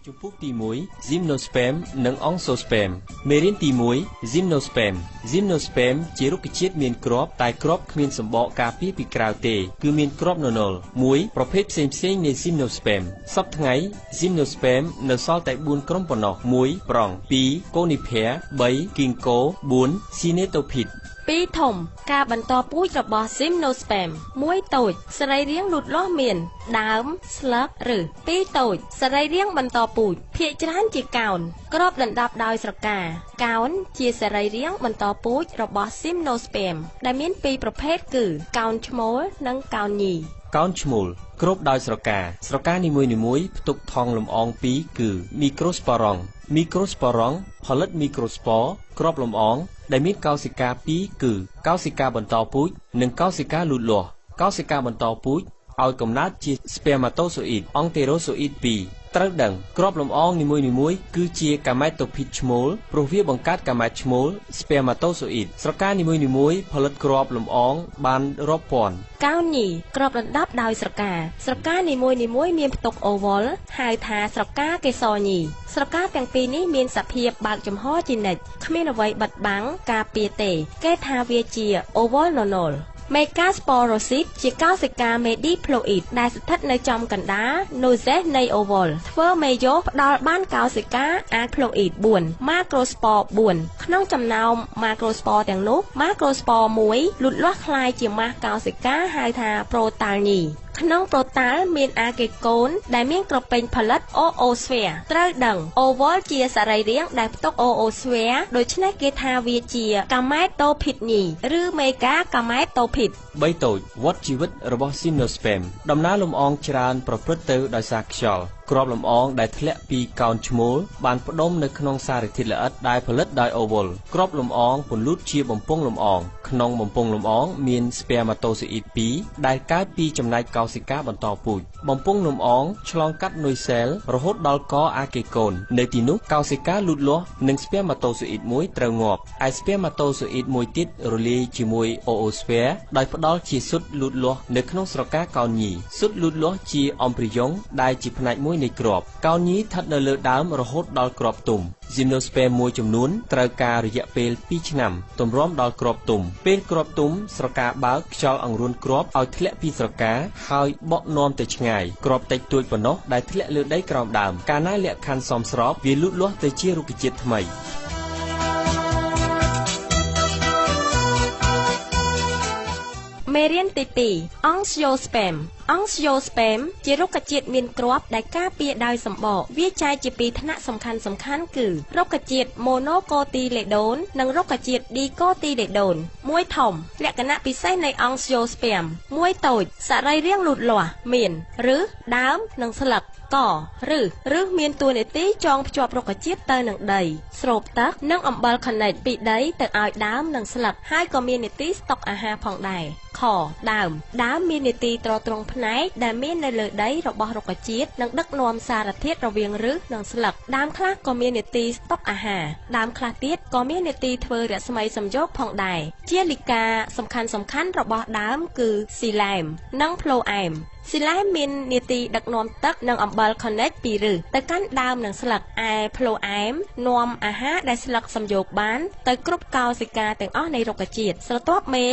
ចំពោះទី1 Gymnosperm និង Oxosperm មេរៀនទី1 Gymnosperm Gymnosperm ជារុក្ខជាតិមានគ្រាប់តែគ្រាប់គ្មានសម្បកការពារពីក្រៅទេគឺមានគ្រាប់ននល់1ប្រភេទផ្សេងៗនៃ Gymnosperm សប្តាហ៍ថ្ងៃ Gymnosperm នៅសល់តែ4ក្រុមប៉ុណ្ណោះ1ប្រង់2 Conifera 3 Ginkgo 4 Synetophytes 2ធំការបន្តពូជរបស់ Gymnosperm 1តូចសរីរាង្គលូតលាស់មានដើមស្លឹកឬ2តូចសរីរាង្គបន្តពូជភាគច្រើនជាកោណគ្របដណ្ដប់ដោយស្រកាកោណជាសរីរាង្គបន្តពូជរបស់ Gymnosperm ដែលមានពីរប្រភេទគឺកោណឈ្មោលនិងកោណញីកោណឈ្មោលគ្របដោយស្រកានីមួយៗផ្ទុកថង់លំអង2គឺ Microsporon ផលិត Microspore គ្រាប់លំអងដែលមានកោសិកា2គឺកោសិកាបន្តពូជនិងកោសិកាលូតលាស់កោសិកាបន្តពូជឲ្យកំណើតជា Spermatozoid Onterozoid 2ត្រូវដឹងគ្រាប់លំអងនីមួយៗគឺជា Gametophyte ឈ្មោលព្រោះវាបង្កើត Gamete ឈ្មោល Spermatozoid ស្រកានីមួយៗផលិតគ្រាប់លំអងបានរាប់ពាន់កោណញីគ្របដណ្ដប់ដោយស្រកានីមួយៗមានផ្ទុកអូវលហៅថាស្រកាកេសរញីស្រកាទាំងពីរនេះមានសភាពបើកចំហជានិច្ចគ្មានអ្វីបិទបាំងការពារទេគេថាវាជាអូវលននល់Megasporocyte ជាកោសិកា Mediploid ដែលស្ថិតនៅចំកណ្ដាល Nodes នៃ Oval ធ្វើមេយោផ្ដល់បានកោសិកា Aploid 4 Macrospore 4ក្នុងចំណោម Macrospore ទាំងនោះ Macrospore 1លូតលាស់คล้ายជាម៉ាស់កោសិកាហៅថា Protalgneក្នុងប្រូតាល់មានអាកេកូនដែលមានក្រពេញផលិតអូអូស្ហ្វែរត្រូវដឹងអូវលជាសរីរាង្គដែលផ្ទុកអូអូស្ហ្វែរដូច្នេះគេថាវាជាកាម៉ែតតូភីតញីឬមេហ្គាកាម៉ែតតូភីត3តូចវដ្តជីវិតរបស់ Gymnosperm ដំណើរលំអងច្រើនប្រព្រឹត្តទៅដោយសារខ្យល់គ្រាប់លំអងដែលធ្លាក់ពីកោណឈ្មោលបានផ្ដុំនៅក្នុងសារធាតុល្អិតដែលផលិតដោយអូវលគ្រាប់លំអងពន្លូតជាបំពង់លំអងក្នុងបំពង់លំអងមាន Spermatozoid 2ដែលកើតពីចំណែកកោសិកាបន្តពូជបំពង់លំអងឆ្លងកាត់នុយសែលរហូតដល់កអាកេកូននៅទីនោះកោសិកាលូតលាស់និង Spermatozoid មួយត្រូវងាប់ឯ Spermatozoid មួយទៀតរលាយជាមួយអូអូស្ហ្វែរដោយផ្ដល់ជាស៊ុតលូតលាស់នៅក្នុងស្រកាកោណញីស៊ុតលូតលាស់ជាអម្ព្រីយ៉ុងដែលជាផ្នែកមួយនៃគ្រាប់កោណញីស្ថិតនៅលើដើមរហូតដល់គ្រាប់ទុំ Gymnosperm មួយចំនួនត្រូវការរយៈពេល2ឆ្នាំទម្រាំដល់គ្រាប់ទុំពេលគ្រាប់ទុំស្រកាបើកខ្យល់អង្រួនគ្រាប់ឲ្យធ្លាក់ពីស្រកាហើយបក់នាំទៅឆ្ងាយគ្រាប់តិចតួចប៉ុណ្ណោះដែលធ្លាក់លើដីក្រោមដើមកាលណាលក្ខខណ្ឌសមស្របវាលូតលាស់ទៅជារុក្ខជាតិថ្មីមេរៀនទី2 Angiosperm Angiosperm ជារុក្ខជាតិមានគ្រាប់ដែលការពារដោយសម្បកវាចែកជាពីរថ្នាក់សំខាន់គឺរុក្ខជាតិ Monocotyledon និងរុក្ខជាតិ Dicotyledon មួយធំលក្ខណៈពិសេសនៃ Angiosperm មួយតូចសរីរាង្គលូតលាស់មានឫសដើមនិងស្លឹកកឬមានតួនាទីចងភ្ជាប់រុក្ខជាតិទៅនឹងដីស្រូបទឹកនិងអំបិលខនិជពីដីទៅឲ្យដើមនិងស្លឹកហើយក៏មាននាទីស្តុកអាហារផងដែរខដើមមាននាទីទ្រទ្រង់ផ្នែកដែលមាននៅលើដីរបស់រុក្ខជាតិនិងដឹកនាំសារធាតុរវាងឫសនិងស្លឹកដើមខ្លះក៏មាននាទីស្តុកអាហារដើមខ្លះទៀតក៏មាននាទីធ្វើរស្មីសំយោគផងដែរជាលិកាសំខាន់របស់ដើមគឺស៊ីឡែមនិងផ្លូអែមស៊ីឡែមមាននាទីដឹកនាំទឹកនិងអំបិលខនិជពីឫសទៅកាន់ដើមនិងស្លឹកឯផ្លូអែមនាំអាហារដែលស្លឹកសំយោគបានទៅគ្រប់កោសិកាទាំងអស់នៃរុក្ខជាតិស្រទាប់មេ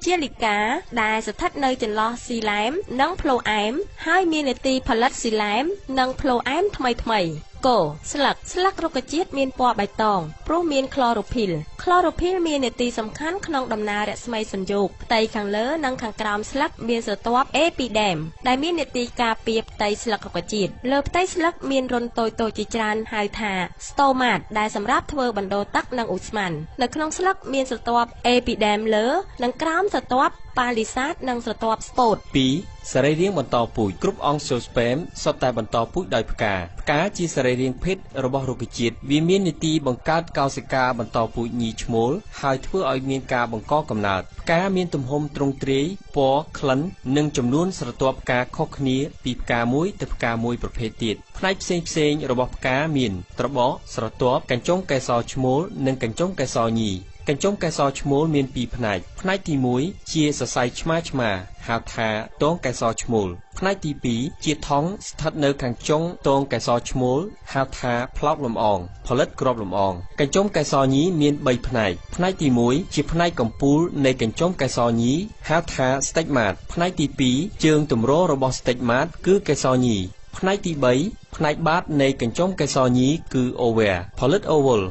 ជាលិកាដែលស្ថិតនៅចន្លោះស៊ីឡែមនិងផ្លូអែមហើយមាននាទីផលិតស៊ីឡែមនិងផ្លូអែមថ្មីគោស្លឹករុក្ខជាតិមានពណ៌បៃតងព្រោះមានក្លរ៉ូភីលមាននាទីសំខាន់ក្នុងដំណើររស្មីសំយោគផ្ទៃខាងលើនិងខាងក្រោមស្លឹកមានស្រទាប់អេពីដែមដែលមាននាទីការពារផ្ទៃស្លឹករុក្ខជាតិលើផ្ទៃស្លឹកមានរន្ធតូចៗជាច្រើនហៅថាស្តូម៉ាតដែលសម្រាប់ធ្វើបណ្ដូរទឹកនិងឧស្ម័ននៅក្នុងស្លឹកមានស្រទាប់អេពីដែមលើនិងក្រោមស្រទាប់ប៉ាលីសាតនិងស្រទាប់ស្ពត2សរីរាង្គបន្តពូជគ្រប់ Angiosperm សុទ្ធតែបន្តពូជដោយផ្កាជាសរីរាង្គភេទរបស់រុក្ខជាតិវាមាននីតិបង្កើតកោសិកាបន្តពូជញីឈ្មោលហើយធ្វើឲ្យមានការបង្កកំណើតផ្កាមានទំហំទ្រង់ទ្រាយពណ៌ក្លិននិងចំនួនស្រទាប់ផ្កាខុសគ្នាពីផ្កាមួយទៅផ្កាមួយប្រភេទទៀតផ្នែកផ្សេងរបស់ផ្កាមានត្របកស្រទាប់កញ្ចុងកេសរឈ្មោលនិងកញ្ចុងកេសរញី កញ្ចុំកែសរឈ្មោលមាន2ផ្នែកផ្នែកទី1ជាសរសៃឆ្មាហៅថាទងកែសរឈ្មោលផ្នែកទី2ជាថង់ស្ថិតនៅខាងចុងទងកែសរឈ្មោលហៅថាផ្លោកលំអងផលិតគ្រាប់លំអងកញ្ចុំកែសរញីមាន3ផ្នែកផ្នែកទី1ជាផ្នែកកំពូលនៃកញ្ចុំកែសរញីហៅថា stigmat ផ្នែកទី2ជើងទម្ររបស់ stigmat គឺកែសរញីផ្នែកទី3ផ្នែកបាតនៃកញ្ចុំកែសរញីគឺ ovar ផលិត oval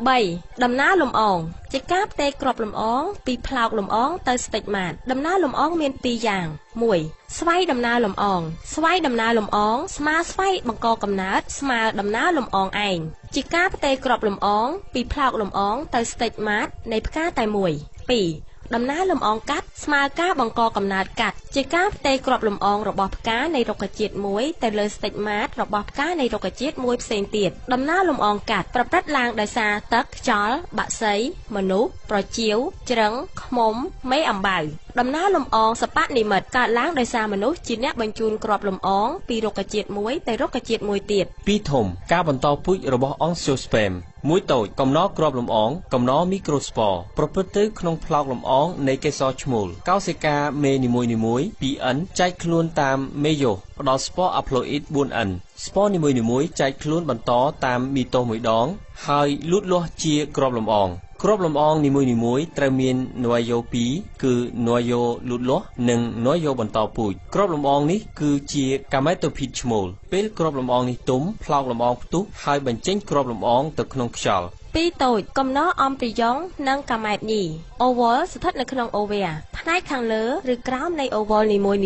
3. ដំណើរលំអងជាការផ្ទេរគ្រាប់លំអងពីផ្លោកលំអងទៅ stigmat ដំណើរលំអងមាន2យ៉ាង 1. ស្វ័យដំណើរលំអងស្វ័យដំណើរលំអងស្មើស្វ័យបង្កកំណើតស្មើដំណើរលំអងឯងជាការផ្ទេរគ្រាប់លំអងពីផ្លោកលំអងទៅ stigmat នៃផ្កាតែមួយ 2. ដំណើរលំអងកាត់ស្មើការបង្កកំណើតកាត់ជាការផ្ទេរគ្រាប់លំអងរបស់ផ្កានៃរុក្ខជាតិមួយទៅលើ stigmat របស់ផ្កានៃរុក្ខជាតិមួយផ្សេងទៀតដំណើរលំអងកាត់ប្រព្រឹត្តឡើងដោយសារទឹកខ្យល់បក្សីមនុស្សប្រចៀវជ្រឹងឃ្មុំមេអំបៅដំណើរលំអងសបនិមិត្តកើតឡើងដោយសារមនុស្សជាអ្នកបញ្ជូនគ្រាប់លំអងពីរុក្ខជាតិមួយទៅរុក្ខជាតិមួយទៀត2ធំការបន្តពូជរបស់ Angiosperm 1តូចកំណរគ្រាប់លំអងកំណរមីក្រូស្ព័រប្រព្រឹត្តទៅក្នុងផ្លោកលំអងនៃកេសរឈ្មោលកោសិកាមេនីមួយៗ 2N ចែកខ្លួនតាមមេយ៉ូសផ្ដល់ស្ព័រអាផ្លូអ៊ីត 4N ស្ព័រនីមួយៗចែកខ្លួនបន្តតាមមីតូសមួយដងហើយលូតលាស់ជាគ្រាប់លំអងគ្រាប់លំអងនីមួយៗត្រូវមានណូយ៉ូ2គឺណូយ៉ូលូតលាស់និងណូយ៉ូបន្តពូជគ្រាប់លំអងនេះគឺជាកាមេតូភីតឈ្មោលពេលគ្រាប់លំអងនេះទុំផ្លោកលំអងផ្ទុះហើយបញ្ចេញគ្រាប់លំអងទៅក្នុងខ្យល់2តូចកំណរអំព្រីយ៉ុងនិងកាម៉ែតញី Oval ស្ថិតនៅក្នុង ovar ផ្នែកខាងលើឬក្រោមនៃ oval នីមួយៗ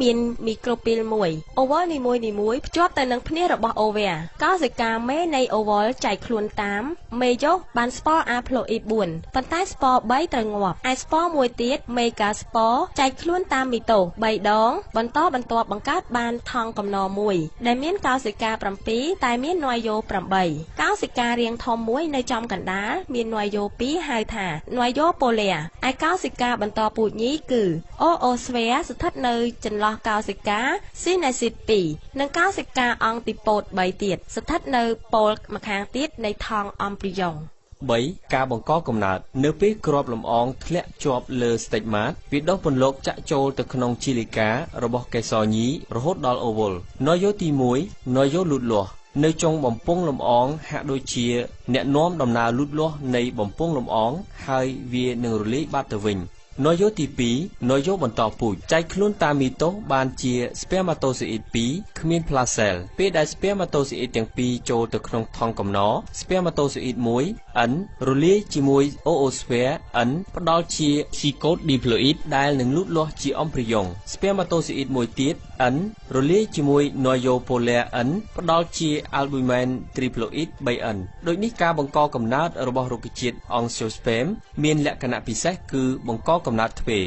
មានមីក្រូពីលមួយ oval នីមួយៗភ្ជាប់ទៅនឹងភ្នាសរបស់ ovar កោសិកាមេនៃ oval ចែកខ្លួនតាមមេយ៉ូសបានស្ព័រអាផ្លូអ៊ីត 4 ប៉ុន្តែស្ព័រ3ត្រូវងាប់ឯស្ព័រមួយទៀតមេហ្គាស្ព័រចែកខ្លួនតាមមីតូស3ដងបន្តបន្ទាប់បង្កើតបានថង់កំណរមួយដែលមានកោសិកា7តែមានណូយ៉ូ8កោសិការាងធំមួយនៅចំកណ្ដាលមានណូយ៉ូ2ហៅថាណូយ៉ូប៉ូលែឯកោសិកាបន្តពូជញីគឺអូអូស្វែស្ថិតនៅចន្លោះកោសិកាស៊ីណេស៊ីត2និងកោសិកាអង់ទីប៉ូត3ទៀតស្ថិតនៅប៉ូលម្ខាងទៀតនៃថង់អំព្រីយ៉ុង3ការបង្កកំណើតនៅពេលគ្រាប់លំអងធ្លាក់ជាប់លើ stigmat វាដុះពន្លកចាក់ចូលទៅក្នុងជីលីការបស់កេសរញីរហូតដល់ oval ណូយ៉ូទី1ណូយ៉ូលូតលាស់នៅចុងបំពង់លំអងហាក់ដូចជាអ្នកនាំដំណើរលូតលាស់នៃបំពង់លំអងហើយវានឹងរលាយបាត់ទៅវិញណូយ៉ូទី2ណូយ៉ូបន្តពូជចែកខ្លួនតាមមីតូសបានជា spermatozoid 2គ្មាន placell ពេលដែល spermatozoid ទាំងពីរចូលទៅក្នុងថង់កំណរ spermatozoid 1 N រលាយជាមួយ oosphere N ផ្ដល់ជា zygote diploid ដែលនឹងលូតលាស់ជាអំព្រីយ៉ុង spermatozoid មួយទៀត N រលាយជាមួយ Noyopolaire N ផ្ដល់ជា albumen triploid 3N ដូចនេះការបង្កកំណើតរបស់រុក្ខជាតិ Angiosperm មានលក្ខណៈពិសេសគឺបង្កកំណើតទ្វេ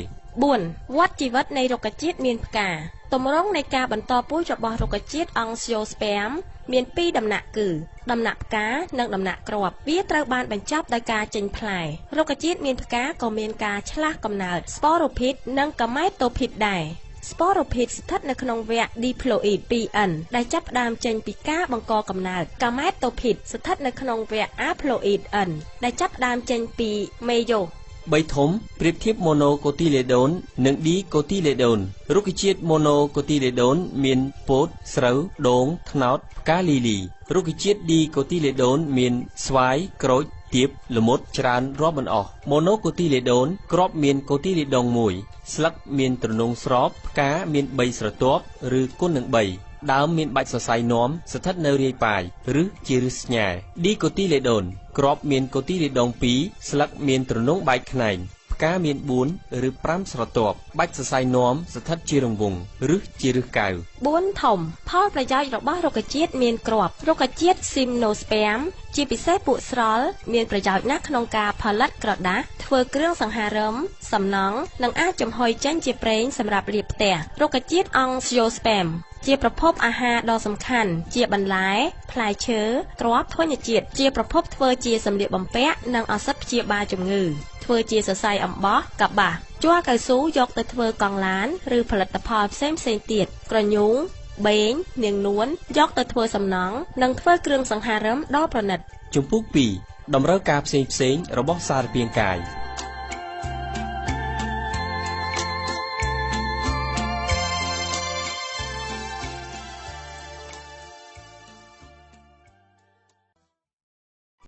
4. វដ្តជីវិតនៃរុក្ខជាតិមានផ្កាទម្រង់នៃការបន្តពូជរបស់រុក្ខជាតិ Angiosperm មាន2ដំណាក់គឺដំណាក់ផ្កានិងដំណាក់គ្រាប់វាត្រូវបានបញ្ចប់ដោយការចេញផ្លែរុក្ខជាតិមានផ្កាក៏មានការឆ្លាស់កំណើត Sporophyte និង Gametophyte ដែរSporophyte ស្ថិតនៅក្នុងវគ្គ diploid 2N ដែលចាប់ផ្ដើមចេញពីការបង្កកំណើត Gametophyte ស្ថិតនៅក្នុងវគ្គ haploid N ដែលចាប់ផ្ដើមចេញពីមេយ៉ូស3ធំប្រៀបធៀប monocotyledon និង dicotyledon រុក្ខជាតិ monocotyledon មានពោតស្រូវដូងត្នោតផ្កាលីលីរុក្ខជាតិ dicotyledon មានស្វាយក្រូចទៀបល្មុតច្រើនរាប់មិនអស់ monocotyledon គ្រាប់មានកូទីលេដុង1ស្លឹកមានទ្រនុងស្របផ្កាមាន3ស្រទាប់ឬគុណនឹង3ដើមមានបាច់សរសៃនាំស្ថិតនៅរាយប៉ាយឬជាឫសស្ញែ dicotyledon គ្រាប់មានកូទីលេដុង2ស្លឹកមានទ្រនុងបែកខ្នែងផ្កាមាន4ឬ5ស្រទាប់បាច់សរសៃនាំស្ថិតជារង្វង់ឬជាឫសកែវ4ធំផលប្រយោជន៍របស់រុក្ខជាតិមានគ្រាប់រុក្ខជាតិ Gymnosperm ជាពិសេសពួកស្រល់មានប្រយោជន៍ណាស់ក្នុងការផលិតក្រដាសធ្វើគ្រឿងសង្ហារឹមសំណង់និងអាចចំហុយចេញជាប្រេងសម្រាប់លាបផ្ទះរុក្ខជាតិ Angiosperm ជាប្រភពអាហារដ៏សំខាន់ជាបន្លែផ្លែឈើគ្រាប់ធញ្ញជាតិជាប្រភពធ្វើជាសម្លៀកបំពាក់និងឱសថព្យាបាលជំងឺធ្វើជាសរសៃអំបោះកប្បាសជ័រកៅស៊ូយកទៅធ្វើកង់ឡានឬផលិតផលផ្សេងទៀតក្រញូងបេងនាងនួនយកទៅធ្វើសំណង់និងធ្វើគ្រឿងសង្ហារឹមដ៏ប្រណិតជំពូក2 តម្រូវការផ្សេងៗរបស់សារពាង្គកាយ